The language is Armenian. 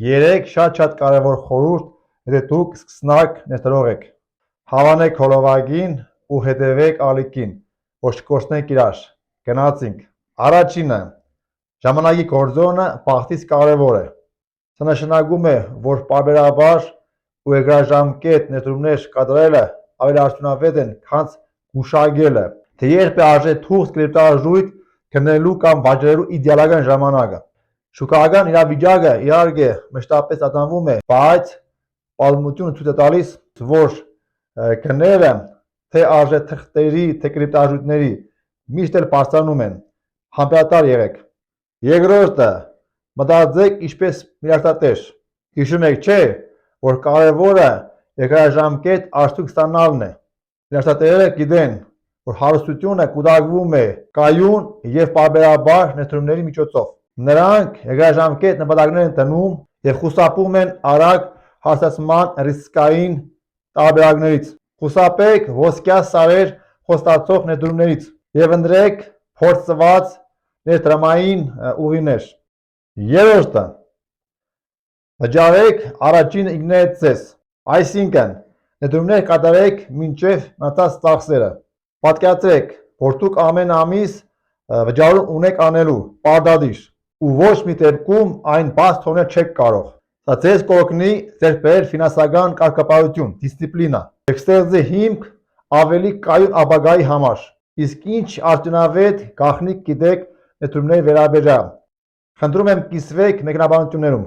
Երեք շատ կարևոր խորհուրդ, եթե դուք սկսնակ ներդրող եք։ Հավանեք հոլովակին ու հետևեք ալիքին, որ չկորցնեք իրար։ Գնացինք։ Առաջինը, ժամանակի գործոնը բախտից կարևոր է։ Սա նշանակում է, որ պարբերաբար ու երկարաժամկետ ներդրումներ կատարելը ավելի արդյունավետ են, քան գուշակելը, թե երբ է արժե թուղթ կրիպտոարժույթ գնելու կամ վաճառելու իդեալական ժամանակը։ Շուկայական իրավիճակը իհարկե մշտապես ատամվում է, բայց պատմությունը ցույց է տալիս, որ գները թե արժեթղթերի, թե կրիպտոարժույթների միշտ էլ բարձրանում են։ Համբերատար եղեք։ Երկրորդը, մտածեք ինչպես միլիարդատեր։ Հիշում եք, չէ, որ կարևորը երկարաժամկետ արդյունք ստանալն է։ Միլիարդատերերը գիտեն, որ հարստությունը կուտակվում է կայուն եւ պարբերաբար ներդրումների միջոցով։ Նրանք երկարաժամկետ նպատակներ են դնում եւ խուսափում են արագ հասարակական ռիսկային տարբերակներից։ Խուսափեք ոսկյա սարեր խոստացող ներդրումներից եւ ընտրեք փորձված ներդրումային ուղիներ։ Երրորդը, վճարեք առաջին ինքներդ ձեզ, այսինքն ներդրումներ կատարեք մինչև մնացած ծախսերը։ Պատկերացրեք, որ դուք ամեն ամիս վճարում ունեք անելու պարտադիր ու ոչ մի դեպքում այն բաց թողնել չեք կարող։ Սա ձեզ կօգնի ձեր բերել ֆինանսական կարգապահություն, դիսցիպլինա եւ ստեղծի հիմք ավելի կայուն ապագայի համար։ Իսկ ինչ արդյունավետ գաղտնիք գիտեք ներդրումների վերաբերյալ։ Խնդրում եմ կիսվեք մեկնաբանություններում։